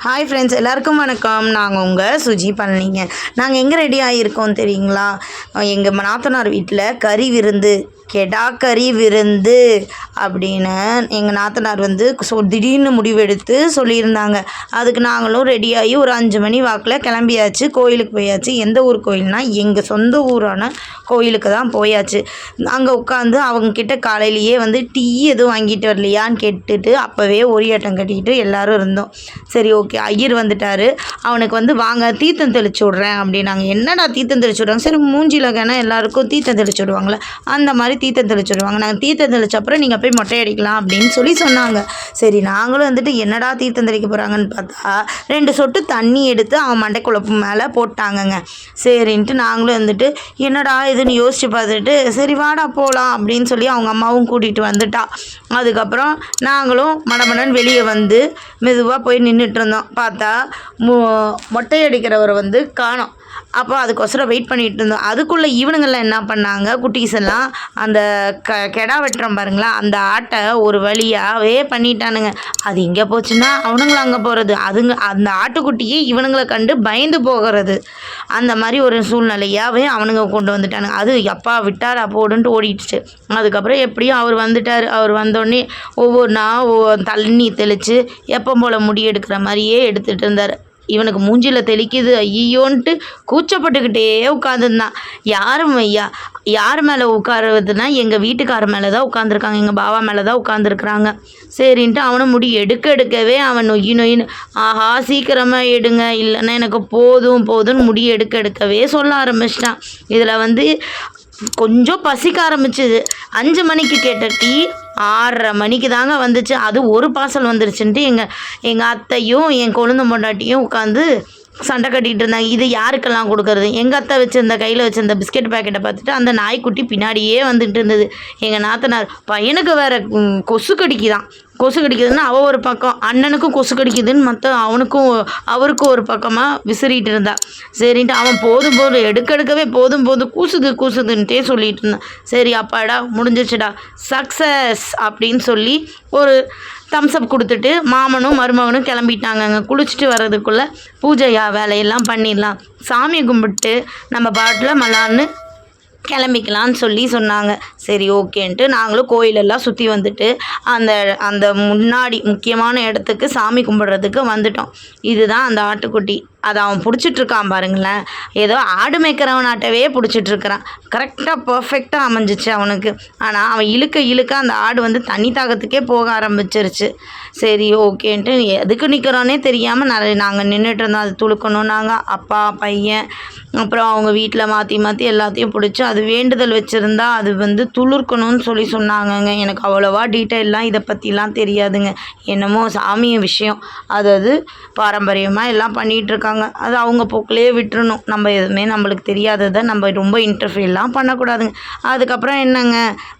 Hi friends, எல்லாருக்கும் வணக்கம். நாங்கள் உங்கள் சுஜி பழனிங்க. நாங்கள் எங்கே ரெடி ஆகியிருக்கோம் தெரியுங்களா? எங்கள் நாத்தனார் வீட்டில் கறி விருந்து, கெடா கறி விருந்து அப்படின்னு எங்கள் நாத்தனார் வந்து திடீர்னு முடிவெடுத்து சொல்லியிருந்தாங்க. அதுக்கு நாங்களும் ரெடியாகி ஒரு 5 மணி வாக்கில் கிளம்பியாச்சு. கோயிலுக்கு போயாச்சு. எந்த ஊர் கோயில்னால் எங்கள் சொந்த ஊரான கோயிலுக்கு தான் போயாச்சு. அங்கே உட்காந்து அவங்கக்கிட்ட காலையிலேயே வந்து டீ எதுவும் வாங்கிட்டு வரலையான்னு கேட்டுட்டு அப்போவே ஒரியாட்டம் கட்டிக்கிட்டு எல்லோரும் இருந்தோம். சரி, ஓகே, ஐயர் வந்துட்டார். அவனுக்கு வந்து வாங்க தீர்த்தம் தெளிச்சு விட்றேன் அப்படின்னாங்க. என்னடா தீர்த்தம் தெளிச்சு விட்றாங்க? சரி, மூஞ்சியில் கேனா எல்லாருக்கும் தீர்த்தம் தெளிச்சு விடுவாங்களே, அந்த மாதிரி தீர்த்தம் தெளிச்சுடுவாங்க. நாங்கள் தீர்த்தம் தெளிச்ச அப்புறம் நீங்கள் போய் மொட்டை அடிக்கலாம் அப்படின்னு சொன்னாங்க. சரி, நாங்களும் வந்துட்டு என்னடா தீர்த்தம் தெளிக்க போகிறாங்கன்னு பார்த்தா 2 சொட்டு தண்ணி எடுத்து அவன் மண்டைக்குழப்பு மேலே போட்டாங்கங்க. சரின்ட்டு நாங்களும் வந்துட்டு என்னடா இதுன்னு யோசிச்சு பார்த்துட்டு சரி வாடா போகலாம் அப்படின்னு சொல்லி அவங்க அம்மாவும் கூட்டிகிட்டு வந்துட்டா. அதுக்கப்புறம் நாங்களும் மடமடன் வெளியே வந்து மெதுவாக போய் நின்றுட்டு இருந்தோம். பார்த்தா மொட்டை அடிக்கிறவரை வந்து காணோம். அப்போ அதுக்கொசரம் வெயிட் பண்ணிகிட்டு இருந்தோம். அதுக்குள்ளே இவனுங்கள்லாம் என்ன பண்ணாங்க, குட்டீஸ் எல்லாம் அந்த கெடா வெட்டுறோம் பாருங்களா, அந்த ஆட்டை ஒரு வழியாகவே பண்ணிட்டானுங்க. அது இங்கே போச்சுன்னா அவனுங்களும் அங்கே போகிறது, அந்த ஆட்டுக்குட்டியே இவனுங்களை கண்டு பயந்து போகிறது, அந்த மாதிரி ஒரு சூழ்நிலையாகவே அவனுங்க கொண்டு வந்துட்டானுங்க. அது எப்பா விட்டாரா போடுன்ட்டு ஓடிடுச்சு. அதுக்கப்புறம் எப்படியும் அவர் வந்துட்டார். அவர் வந்தோடனே ஒவ்வொன்றா தண்ணி தெளித்து எப்போ போல் முடி எடுக்கிற மாதிரியே எடுத்துகிட்டு இருந்தார். இவனுக்கு மூஞ்சியில் தெளிக்குது ஐயோன்ட்டு கூச்சப்பட்டுக்கிட்டே உட்காந்துருந்தான். யார் மேலே உட்காருவதுன்னா எங்கள் வீட்டுக்கார மேலே தான் உட்காந்துருக்காங்க, எங்கள் பாவா மேலே தான் உட்காந்துருக்குறாங்க. சரின்ட்டு அவனை முடி எடுக்கவே அவன் நொய்யின்னு ஆஹா சீக்கிரமாக எடுங்க, இல்லைன்னா எனக்கு போதும்னு முடி எடுக்கவே சொல்ல ஆரம்பிச்சிட்டான். இதில் வந்து கொஞ்சம் பசிக்க ஆரம்பிச்சிது. 5 மணிக்கு கேட்ட டீ 6:30 மணிக்கு தாங்க வந்துச்சு. அது ஒரு பார்சல் வந்துருச்சுன்ட்டு எங்கள் அத்தையும் என் கொழுந்த பொண்டாட்டியும் உட்காந்து சண்டை கட்டிகிட்டு இருந்தாங்க. இது யாருக்கெல்லாம் கொடுக்கறது? எங்கள் அத்தை வச்சுருந்த கையில் வச்சுருந்த பிஸ்கெட் பேக்கெட்டை பார்த்துட்டு அந்த நாய்க்குட்டி பின்னாடியே வந்துட்டு இருந்தது. எங்கள் நாத்தனார் பையனுக்கு வேறு கொசு கடிக்குதுன்னு அவள் ஒரு பக்கம், அண்ணனுக்கும் கொசு கடிக்குதுன்னு அவருக்கும் ஒரு பக்கமாக விசிறிட்டு இருந்தா. சரின்ட்டு அவன் போதும் எடுக்கவே போதும் கூசுதுன்ட்டே சொல்லிட்டு இருந்தான். சரி அப்பாடா முடிஞ்சிச்சுடா சக்ஸஸ் அப்படின்னு சொல்லி ஒரு தம்ஸ்அப் கொடுத்துட்டு மாமனும் மருமகனும் கிளம்பிட்டாங்கங்க. குளிச்சுட்டு வர்றதுக்குள்ளே பூஜையா வேலையெல்லாம் பண்ணிடலாம், சாமி கும்பிட்டு நம்ம பாட்டில் மலான்னு கிளம்பிக்கலான்னு சொன்னாங்க. சரி ஓகேன்ட்டு நாங்களும் கோயிலெல்லாம் சுற்றி வந்துட்டு அந்த முன்னாடி முக்கியமான இடத்துக்கு சாமி கும்பிட்றதுக்கு வந்துட்டோம். இதுதான் அந்த ஆட்டுக்குட்டி. அதை அவன் பிடிச்சிட்ருக்கான் பாருங்களேன். ஏதோ ஆடு மேய்க்கிறவனாட்டவே பிடிச்சிட்ருக்கிறான். கரெக்டாக பர்ஃபெக்டாக அமைஞ்சிச்சு அவனுக்கு. ஆனால் அவன் இழுக்க அந்த ஆடு வந்து தண்ணி தாகத்துக்கே போக ஆரம்பிச்சிருச்சு. சரி ஓகேன்ட்டு எதுக்கு நிற்கிறோன்னே தெரியாமல் நாங்கள் நின்றுட்டு இருந்தோம். அது துளுக்கணும். நாங்கள் அப்பா பையன் அப்புறம் அவங்க வீட்டில் மாற்றி எல்லாத்தையும் பிடிச்சி அது வேண்டுதல் வச்சுருந்தா அது வந்து துளிர்க்கணும்னு சொன்னாங்கங்க. எனக்கு அவ்வளோவா டீட்டெயிலாம் இதை பற்றிலாம் தெரியாதுங்க. என்னமோ சாமிய விஷயம், அதாவது பாரம்பரியமாக எல்லாம் பண்ணிகிட்ருக்காங்க. அது அவங்க போக்கிலே விட்டுறணும். நம்ம எதுவுமே நம்மளுக்கு தெரியாததை நம்ம ரொம்ப இன்டர்ஃபியர்லாம் பண்ணக்கூடாதுங்க. அதுக்கப்புறம் என்னங்க,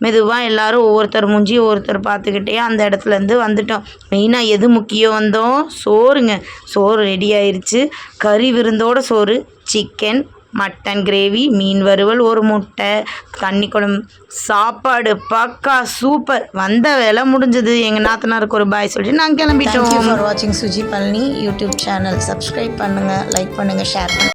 மெதுவாக எல்லோரும் ஒவ்வொருத்தர் மூஞ்சி ஒவ்வொருத்தர் பார்த்துக்கிட்டே அந்த இடத்துலேருந்து வந்துட்டோம். மெயினாக எது முக்கியம் வந்தோம், சோறுங்க. சோறு ரெடி ஆயிடுச்சு. கறி விருந்தோட சோறு, சிக்கன், மட்டன் கிரேவி, மீன் வறுவல், ஒரு முட்டை, தண்ணி குழம்பு, சாப்பாடு பக்கா சூப்பர். வந்த வேலை முடிஞ்சது. எங்கள் நாத்தனாருக்கு ஒரு பாய் சொல்லிட்டு நாங்கள் கிளம்பிட்டோம். Thank you for watching Suji Palani YouTube channel. Subscribe பண்ணுங்கள், லைக் பண்ணுங்கள், ஷேர் பண்ணுங்கள்.